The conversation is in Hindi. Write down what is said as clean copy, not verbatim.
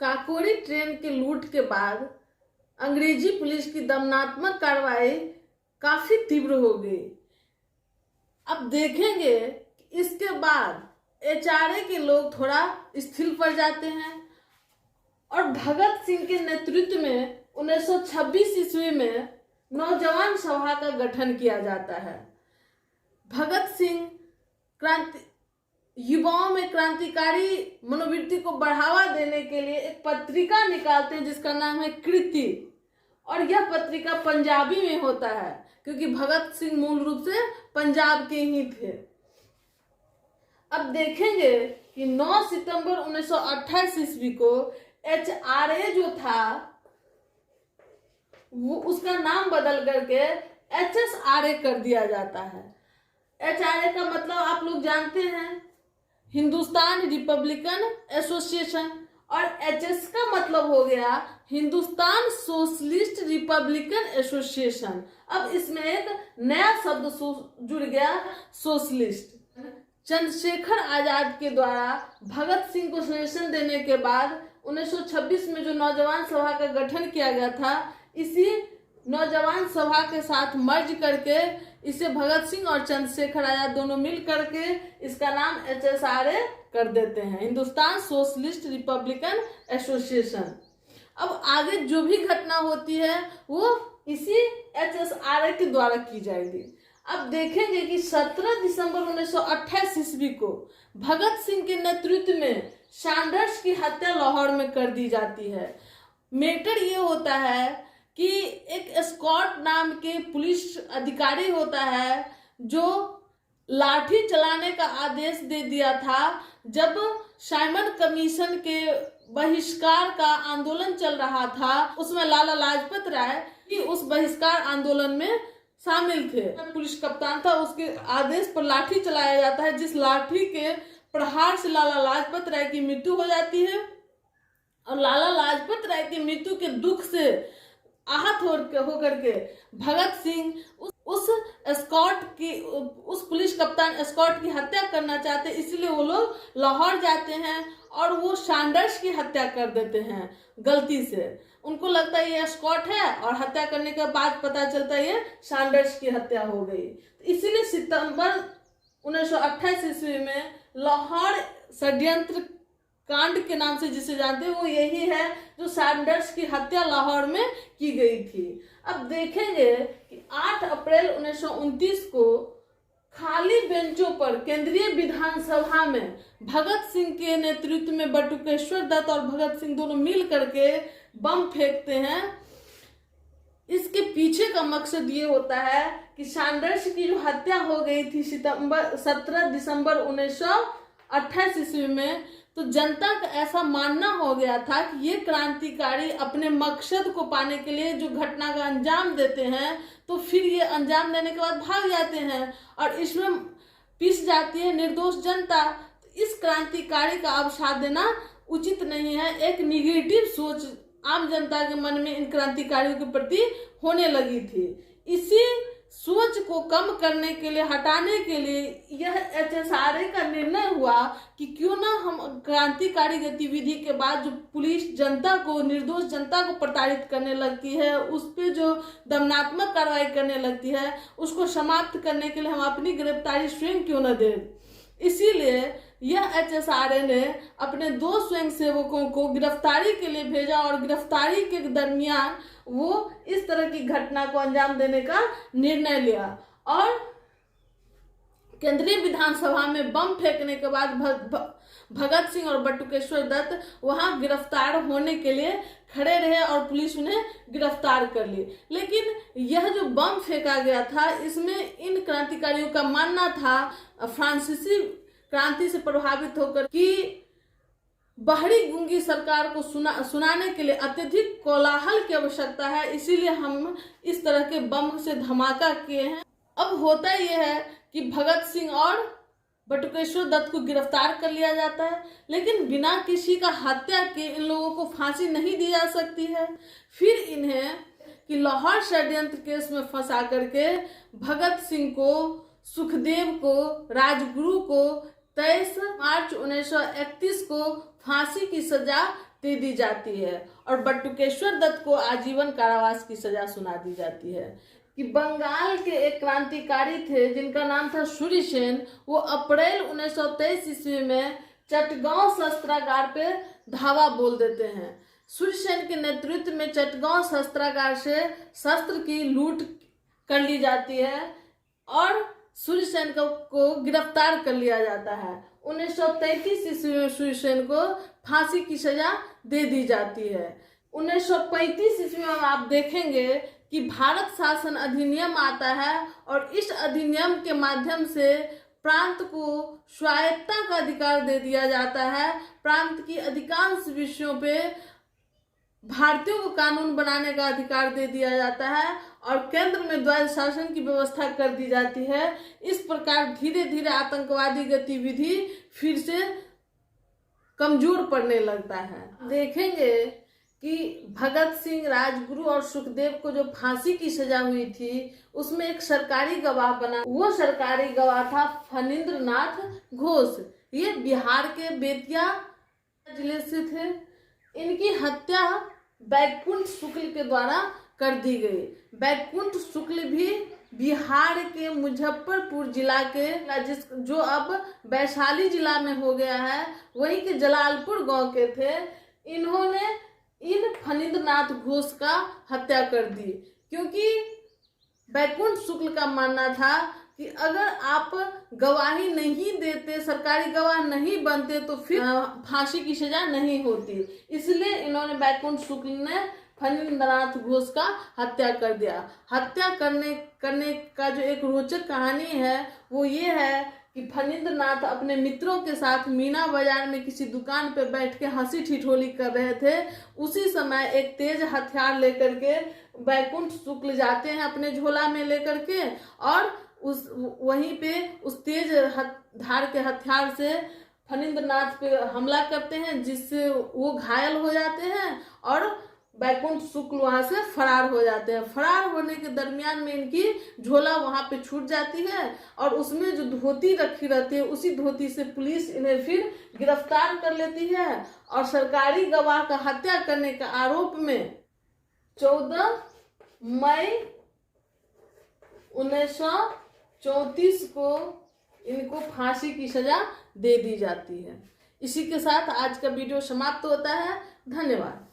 काकोरी ट्रेन के लूट के बाद अंग्रेजी पुलिस की दमनात्मक कार्रवाई काफी तीव्र हो गई। अब देखेंगे कि इसके बाद एचआरए के लोग थोड़ा स्थिर पड़ जाते हैं और भगत सिंह के नेतृत्व में 1926 ईस्वी में नौजवान सभा का गठन किया जाता है। भगत सिंह युवाओं में क्रांतिकारी मनोवृत्ति को बढ़ावा देने के लिए एक पत्रिका निकालते हैं जिसका नाम है कृति, और यह पत्रिका पंजाबी में होता है क्योंकि भगत सिंह मूल रूप से पंजाब के ही थे। अब देखेंगे कि 9 सितंबर 1928 ईस्वी को एचआरए जो था वो उसका नाम बदल करके एचएसआरए कर दिया जाता है। एचआरए का मतलब आप लोग जानते हैं, हिंदुस्तान रिपब्लिकन एसोसिएशन, और एचएस का मतलब हो गया हिंदुस्तान सोशलिस्ट रिपब्लिकन एसोसिएशन। अब इसमें एक नया शब्द जुड़ गया, सोशलिस्ट। चंद्रशेखर आजाद के द्वारा भगत सिंह को सजेशन देने के बाद 1926 में जो नौजवान सभा का गठन किया गया था, इसी नौजवान सभा के साथ मर्ज करके इसे भगत सिंह और चंद्रशेखर आजाद दोनों मिल करके इसका नाम एचएसआरए कर देते हैं, हिंदुस्तान सोशलिस्ट रिपब्लिकन एसोसिएशन। अब आगे जो भी घटना होती है वो इसी एचएसआरए के द्वारा की जाएगी। अब देखेंगे कि 17 दिसंबर 1928 ईस्वी को भगत सिंह के नेतृत्व में सैंडर्स की हत्या लाहौर में कर दी जाती है। मैटर ये होता है कि एक स्कॉट नाम के पुलिस अधिकारी होता है जो लाठी चलाने का आदेश दे दिया था जब साइमन कमीशन के बहिष्कार का आंदोलन चल रहा था। उसमें लाला लाजपत राय कि उस बहिष्कार आंदोलन में शामिल थे, पुलिस कप्तान था, उसके आदेश पर लाठी चलाया जाता है, जिस लाठी के प्रहार से लाला लाजपत राय की मृत्यु हो जाती है। और लाला लाजपत राय की मृत्यु के दुख से आहत होकर के भगत सिंह उस पुलिस कप्तान स्कॉट की हत्या करना चाहते, इसलिए वो लोग लाहौर जाते हैं और वो सैंडर्स की हत्या कर देते हैं गलती से। उनको लगता है ये स्कॉट है और हत्या करने के बाद पता चलता है ये सैंडर्स की हत्या हो गई। इसीलिए सितंबर 1928 ईस्वी में लाहौर षड्यंत्र कांड के नाम से जिसे जानते हैं वो यही है जो सैंडर्स की हत्या लाहौर में की गई थी। अब देखेंगे कि 8 अप्रैल 1929 को खाली बेंचों पर केंद्रीय विधानसभा में भगत सिंह के नेतृत्व में बटुकेश्वर दत्त और भगत सिंह दोनों मिल करके बम फेंकते हैं। इसके पीछे का मकसद ये होता है कि सैंडर्स की जो हत्या हो गई थी 17 दिसंबर 1928 ईस्वी में, तो जनता का ऐसा मानना हो गया था कि ये क्रांतिकारी अपने मकसद को पाने के लिए जो घटना का अंजाम देते हैं तो फिर ये अंजाम देने के बाद भाग जाते हैं और इसमें पिस जाती है निर्दोष जनता। तो इस क्रांतिकारी का अब साथ देना उचित नहीं है। एक निगेटिव सोच आम जनता के मन में इन क्रांतिकारियों के प्रति होने लगी थी। इसी सोच को कम करने के लिए, हटाने के लिए यह एचएसआरए का निर्णय हुआ कि क्यों ना हम क्रांतिकारी गतिविधि के बाद जो पुलिस जनता को, निर्दोष जनता को प्रताड़ित करने लगती है, उस पे जो दमनात्मक कार्रवाई करने लगती है, उसको समाप्त करने के लिए हम अपनी गिरफ्तारी स्वयं क्यों न दें। इसीलिए यह एचएसआरए ने अपने 2 स्वयंसेवकों को गिरफ्तारी के लिए भेजा और गिरफ्तारी के दरमियान वो इस तरह की घटना को अंजाम देने का निर्णय लिया। और केंद्रीय विधानसभा में बम फेंकने के बाद भगत सिंह और बटुकेश्वर दत्त वहां गिरफ्तार होने के लिए खड़े रहे और पुलिस उन्हें गिरफ्तार कर ली। लेकिन यह जो बम फेंका गया था, इसमें इन क्रांतिकारियों का मानना था फ्रांसीसी क्रांति से प्रभावित होकर कि बाहरी गूंगी सरकार को सुनाने के लिए अत्यधिक कोलाहल की आवश्यकता है, इसीलिए हम इस तरह के बम से धमाका किए हैं। अब होता यह है कि भगत सिंह और बटुकेश्वर दत्त को गिरफ्तार कर लिया जाता है, लेकिन बिना किसी का हत्या के इन लोगों को फांसी नहीं दी जा सकती है। फिर इन्हें कि लाहौर षड्यंत्र केस में फंसा करके भगत सिंह को, सुखदेव को, राजगुरु को 23 मार्च 1931 को फांसी की सजा दे दी जाती है और बटुकेश्वर दत्त को आजीवन कारावास की सजा सुना दी जाती है। कि बंगाल के एक क्रांतिकारी थे जिनका नाम था सूर्य सेन, वो अप्रैल 1923 ईस्वी में चटगांव शस्त्रागार पे धावा बोल देते हैं। सूर्य सेन के नेतृत्व में चटगांव शस्त्रागार से शस्त्र की लूट कर ली जाती है और सूर्य सेन को गिरफ्तार कर लिया जाता है। 1933 ईस्वी में सूर्य सेन को फांसी की सजा दे दी जाती है। 1935 ईस्वी में आप देखेंगे कि भारत शासन अधिनियम आता है और इस अधिनियम के माध्यम से प्रांत को स्वायत्तता का अधिकार दे दिया जाता है। प्रांत की अधिकांश विषयों पे भारतीयों को कानून बनाने का अधिकार दे दिया जाता है और केंद्र में द्वैध शासन की व्यवस्था कर दी जाती है। इस प्रकार धीरे धीरे आतंकवादी गतिविधि फिर से कमजोर पड़ने लगता है। देखेंगे कि भगत सिंह, राजगुरु और सुखदेव को जो फांसी की सजा हुई थी उसमें एक सरकारी गवाह बना। वो सरकारी गवाह था फणींद्र नाथ घोष। ये बिहार के बेतिया जिले से थे। इनकी हत्या बैकुंठ शुक्ल के द्वारा कर दी गई। बैकुंठ शुक्ल भी बिहार के मुजफ्फरपुर जिला के जो अब वैशाली जिला में हो गया है, वहीं के जलालपुर गांव के थे। इन्होंने इन फणींद्र नाथ घोष का हत्या कर दी क्योंकि बैकुंठ शुक्ल का मानना था कि अगर आप गवाही नहीं देते, सरकारी गवाह नहीं बनते तो फिर फांसी की सजा नहीं होती। इसलिए इन्होंने बैकुंठ शुक्ल ने फणींद्र नाथ घोष का हत्या कर दिया। हत्या करने का जो एक रोचक कहानी है वो ये है कि फणींद्र नाथ अपने मित्रों के साथ मीना बाजार में किसी दुकान पर बैठ के हंसी ठिठोली कर रहे थे। उसी समय एक तेज हथियार लेकर के बैकुंठ शुक्ल जाते हैं अपने झोला में लेकर के और वहीं पे उस तेज धार के हथियार से फणींद्र नाथ पे हमला करते हैं, जिससे वो घायल हो जाते हैं और बैकुंठ शुक्ल वहां से फरार हो जाते हैं। फरार होने के दरमियान में इनकी झोला वहां पे छूट जाती है और उसमें जो धोती रखी रहती है उसी धोती से पुलिस इन्हें फिर गिरफ्तार कर लेती है और सरकारी गवाह का हत्या करने के आरोप में 14 मई 1934 को इनको फांसी की सजा दे दी जाती है। इसी के साथ आज का वीडियो समाप्त होता है। धन्यवाद।